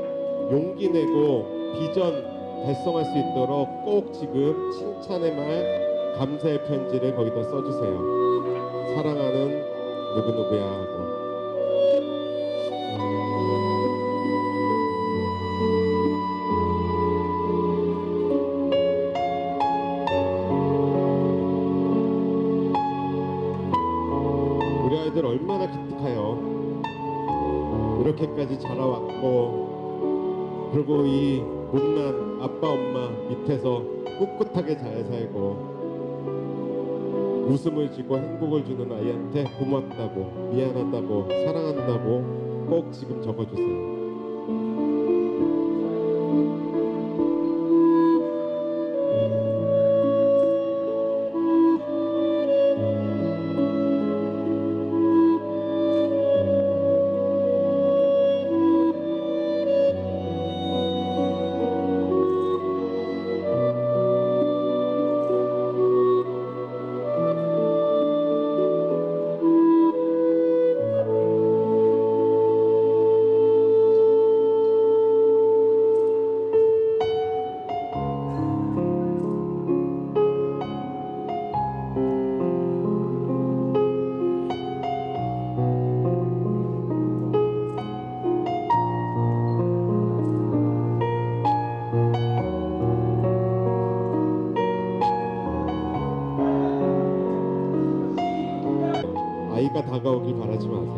용기 내고 비전 달성할 수 있도록 꼭 지금 칭찬의 말, 감사의 편지를 거기다 써주세요. 사랑하는 누구누구야 하고. 우리 아이들 얼마나 기특해요. 이렇게까지 자라왔고 그리고 이 못난 아빠 엄마 밑에서 꿋꿋하게 잘 살고 웃음을 주고 행복을 주는 아이한테 고맙다고, 미안하다고, 사랑한다고 꼭 지금 적어주세요. 아이가 다가오길 바라지 마세요.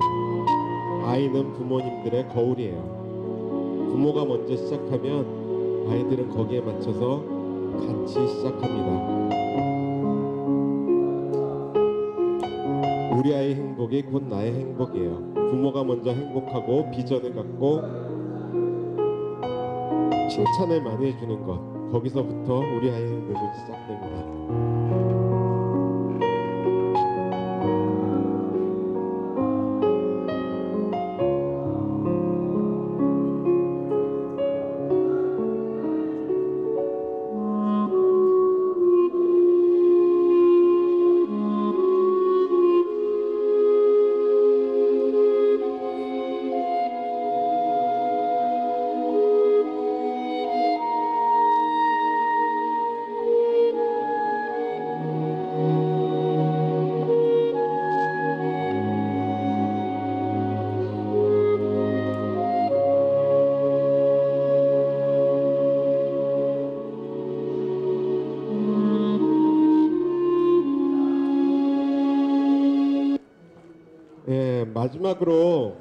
아이는 부모님들의 거울이에요. 부모가 먼저 시작하면 아이들은 거기에 맞춰서 같이 시작합니다. 우리 아이 행복이 곧 나의 행복이에요. 부모가 먼저 행복하고 비전을 갖고 칭찬을 많이 해주는 것, 거기서부터 우리 아이의 행복은 시작됩니다. 예, 마지막으로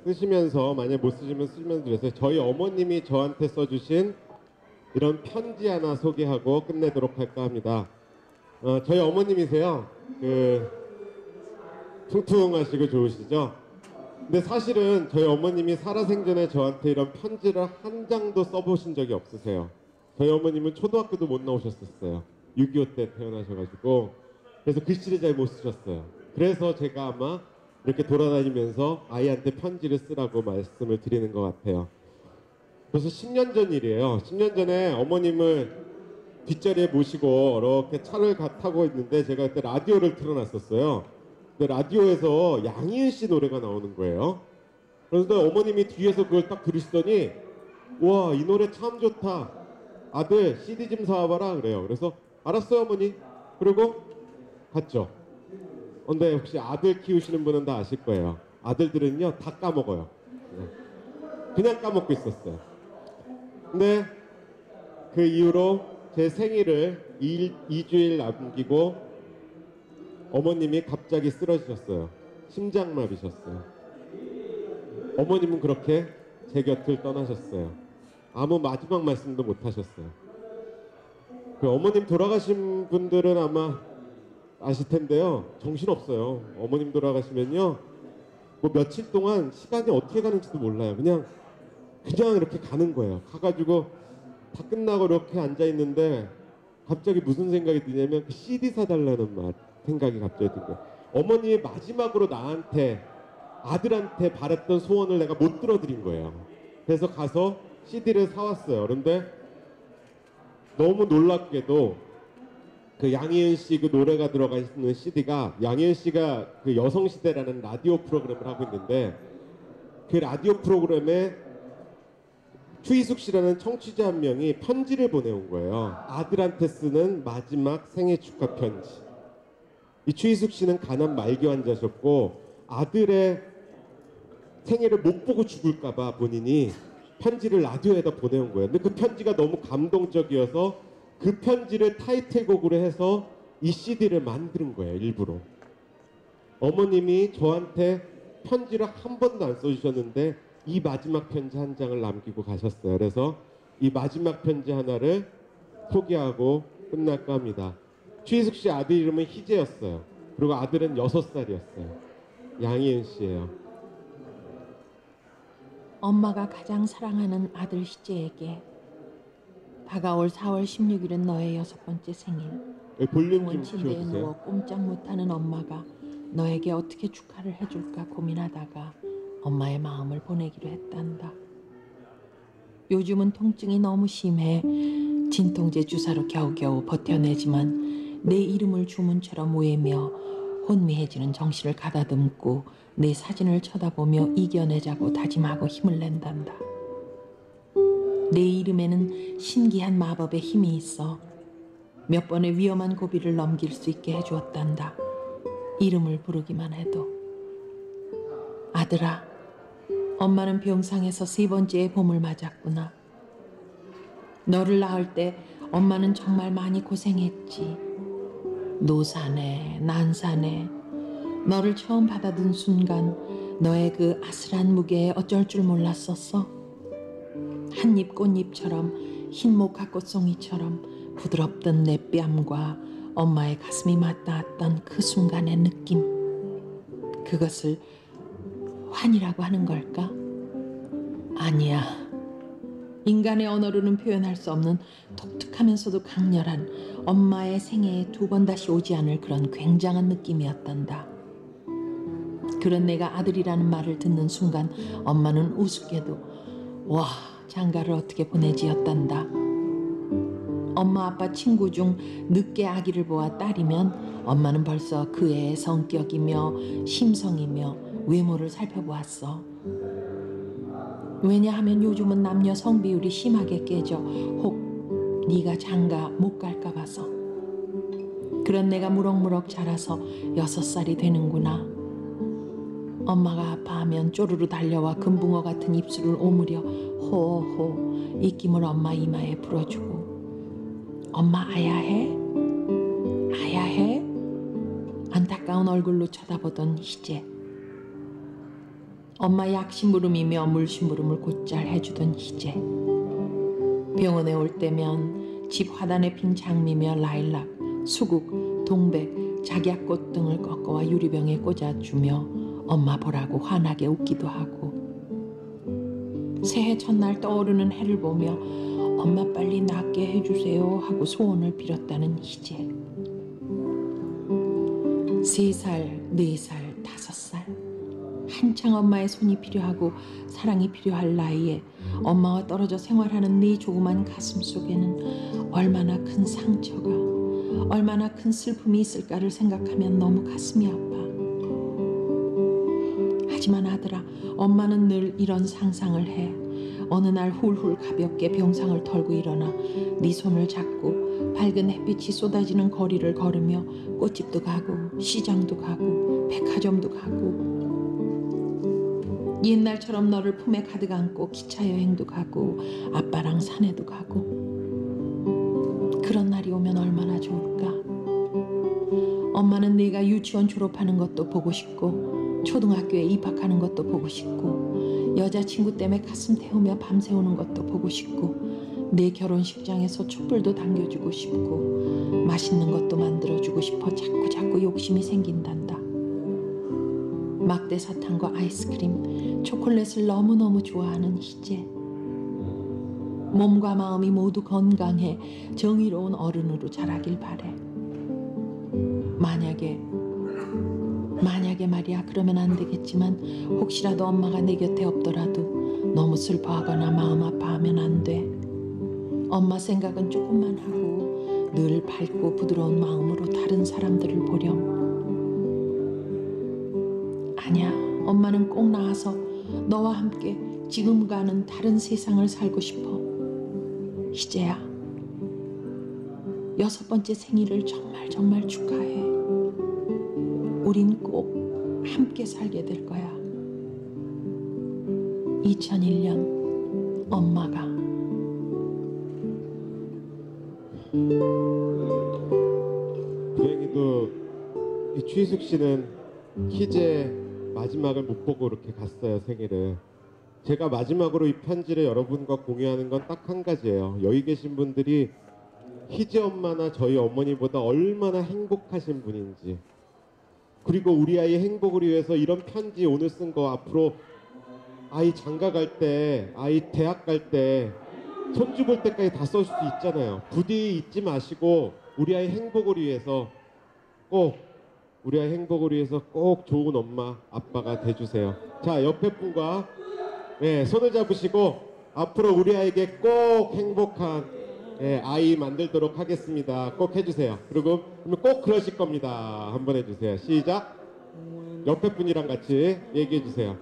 쓰시면서, 만약 못 쓰시면 쓰시면서 드렸어요. 저희 어머님이 저한테 써주신 이런 편지 하나 소개하고 끝내도록 할까 합니다. 저희 어머님이세요. 퉁퉁하시고 좋으시죠? 근데 사실은 저희 어머님이 살아생전에 저한테 이런 편지를 한 장도 써보신 적이 없으세요. 저희 어머님은 초등학교도 못 나오셨었어요. 6.25 때 태어나셔가지고. 그래서 글씨를 잘 못 쓰셨어요. 그래서 제가 아마 이렇게 돌아다니면서 아이한테 편지를 쓰라고 말씀을 드리는 것 같아요. 벌써 10년 전 일이에요. 10년 전에 어머님을 뒷자리에 모시고 이렇게 차를 타고 있는데 제가 그때 라디오를 틀어놨었어요. 근데 라디오에서 양희은 씨 노래가 나오는 거예요. 그런데 어머님이 뒤에서 그걸 딱 들으시더니 와, 이 노래 참 좋다. 아들 CD 좀 사와봐라 그래요. 그래서 알았어요 어머니. 그리고 갔죠. 근데 혹시 아들 키우시는 분은 다 아실 거예요. 아들들은요 다 까먹어요. 그냥 까먹고 있었어요. 근데 그 이후로 제 생일을 2주일 남기고 어머님이 갑자기 쓰러지셨어요. 심장마비셨어요. 어머님은 그렇게 제 곁을 떠나셨어요. 아무 마지막 말씀도 못 하셨어요. 그 어머님 돌아가신 분들은 아마 아실 텐데요. 정신없어요. 어머님 돌아가시면요. 뭐 며칠 동안 시간이 어떻게 가는지도 몰라요. 그냥 이렇게 가는 거예요. 가가지고 다 끝나고 이렇게 앉아있는데 갑자기 무슨 생각이 드냐면 그 CD 사달라는 생각이 갑자기 든 거예요. 어머님이 마지막으로 나한테, 아들한테 바랬던 소원을 내가 못 들어드린 거예요. 그래서 가서 CD를 사왔어요. 그런데 너무 놀랍게도 그 양희은 씨 그 노래가 들어가 있는 CD가, 양희은 씨가 그 여성시대라는 라디오 프로그램을 하고 있는데 그 라디오 프로그램에 추희숙 씨라는 청취자 한 명이 편지를 보내온 거예요. 아들한테 쓰는 마지막 생일 축하 편지. 이 추희숙 씨는 간암 말기 환자셨고 아들의 생일을 못 보고 죽을까봐 본인이 편지를 라디오에다 보내온 거예요. 근데 그 편지가 너무 감동적이어서 그 편지를 타이틀곡으로 해서 이 CD를 만든 거예요. 일부러. 어머님이 저한테 편지를 한 번도 안 써주셨는데 이 마지막 편지 한 장을 남기고 가셨어요. 그래서 이 마지막 편지 하나를 소개하고 끝날까 합니다. 최희숙 씨 아들 이름은 희재였어요. 그리고 아들은 6살이었어요. 양희은 씨예요. 엄마가 가장 사랑하는 아들 희재에게 다가올 4월 16일은 너의 6번째 생일. 볼륨 좀 병원 침대에 키워주세요. 누워 꼼짝 못하는 엄마가 너에게 어떻게 축하를 해줄까 고민하다가 엄마의 마음을 보내기로 했단다. 요즘은 통증이 너무 심해 진통제 주사로 겨우겨우 버텨내지만 내 이름을 주문처럼 외며 혼미해지는 정신을 가다듬고 내 사진을 쳐다보며 이겨내자고 다짐하고 힘을 낸단다. 내 이름에는 신기한 마법의 힘이 있어 몇 번의 위험한 고비를 넘길 수 있게 해주었단다. 이름을 부르기만 해도. 아들아, 엄마는 병상에서 3번째의 봄을 맞았구나. 너를 낳을 때 엄마는 정말 많이 고생했지. 노산에 난산에 너를 처음 받아든 순간 너의 그 아슬한 무게에 어쩔 줄 몰랐었어. 한입 꽃잎처럼 흰 목화꽃송이처럼 부드럽던 내 뺨과 엄마의 가슴이 맞닿았던 그 순간의 느낌. 그것을 환이라고 하는 걸까? 아니야. 인간의 언어로는 표현할 수 없는 독특하면서도 강렬한 엄마의 생애에 2번 다시 오지 않을 그런 굉장한 느낌이었단다. 그런 내가 아들이라는 말을 듣는 순간 엄마는 우습게도 와, 장가를 어떻게 보내지였단다. 엄마 아빠 친구 중 늦게 아기를 보아 딸이면 엄마는 벌써 그 애의 성격이며 심성이며 외모를 살펴보았어. 왜냐하면 요즘은 남녀 성비율이 심하게 깨져 혹 네가 장가 못 갈까 봐서. 그런 내가 무럭무럭 자라서 6살이 되는구나. 엄마가 아파하면 쪼르르 달려와 금붕어 같은 입술을 오므려 호호 입김을 엄마 이마에 불어주고 엄마 아야해? 아야해? 안타까운 얼굴로 쳐다보던 희재. 엄마 약심부름이며 물심부름을 곧잘 해주던 희재. 병원에 올 때면 집 화단에 핀 장미며 라일락, 수국, 동백, 작약꽃 등을 꺾어와 유리병에 꽂아주며 엄마 보라고 환하게 웃기도 하고 새해 첫날 떠오르는 해를 보며 엄마 빨리 낫게 해주세요 하고 소원을 빌었다는 희재. 3살, 4살, 5살 한창 엄마의 손이 필요하고 사랑이 필요할 나이에 엄마와 떨어져 생활하는 네 조그만 가슴 속에는 얼마나 큰 상처가, 얼마나 큰 슬픔이 있을까를 생각하면 너무 가슴이 아파. 하지만 아들아, 엄마는 늘 이런 상상을 해. 어느 날 훌훌 가볍게 병상을 털고 일어나 네 손을 잡고 밝은 햇빛이 쏟아지는 거리를 걸으며 꽃집도 가고 시장도 가고 백화점도 가고 옛날처럼 너를 품에 가득 안고 기차 여행도 가고 아빠랑 산에도 가고. 그런 날이 오면 얼마나 좋을까. 엄마는 네가 유치원 졸업하는 것도 보고 싶고 초등학교에 입학하는 것도 보고 싶고 여자친구 때문에 가슴 태우며 밤새우는 것도 보고 싶고 내 결혼식장에서 촛불도 당겨주고 싶고 맛있는 것도 만들어주고 싶어 자꾸 욕심이 생긴단다. 막대 사탕과 아이스크림, 초콜릿을 너무너무 좋아하는 희재. 몸과 마음이 모두 건강해 정의로운 어른으로 자라길 바래. 만약에 말이야, 그러면 안 되겠지만 혹시라도 엄마가 내 곁에 없더라도 너무 슬퍼하거나 마음 아파하면 안 돼. 엄마 생각은 조금만 하고 늘 밝고 부드러운 마음으로 다른 사람들을 보렴. 아니야, 엄마는 꼭 나와서 너와 함께 지금과는 다른 세상을 살고 싶어. 희재야, 6번째 생일을 정말 축하해. 우린 꼭 함께 살게 될 거야. 2001년 엄마가. 다행히도 이 최희숙 씨는 희재 마지막을 못 보고 이렇게 갔어요, 생일을. 제가 마지막으로 이 편지를 여러분과 공유하는 건 딱 한 가지예요. 여기 계신 분들이 희지 엄마나 저희 어머니보다 얼마나 행복하신 분인지, 그리고 우리 아이의 행복을 위해서 이런 편지 오늘 쓴 거 앞으로 아이 장가 갈 때, 아이 대학 갈 때, 손주 볼 때까지 다 쓸 수 있잖아요. 부디 잊지 마시고 우리 아이 행복을 위해서 꼭, 우리 아이 행복을 위해서 꼭 좋은 엄마 아빠가 돼주세요. 자, 옆에 분과 손을 잡으시고 앞으로 우리 아이에게 꼭 행복한 아이 만들도록 하겠습니다. 꼭 해주세요. 그리고 꼭 그러실 겁니다. 한번 해주세요. 시작. 옆에 분이랑 같이 얘기해 주세요.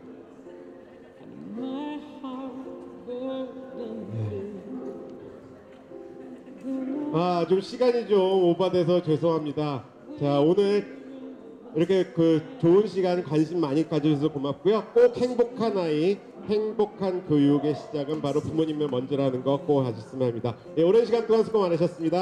좀 시간이 좀 오바돼서 죄송합니다. 자, 오늘 이렇게 그 좋은 시간 관심 많이 가져주셔서 고맙고요. 꼭 행복한 아이, 행복한 교육의 시작은 바로 부모님의 먼저라는 거 꼭 하셨으면 합니다. 오랜 시간 동안 수고 많으셨습니다.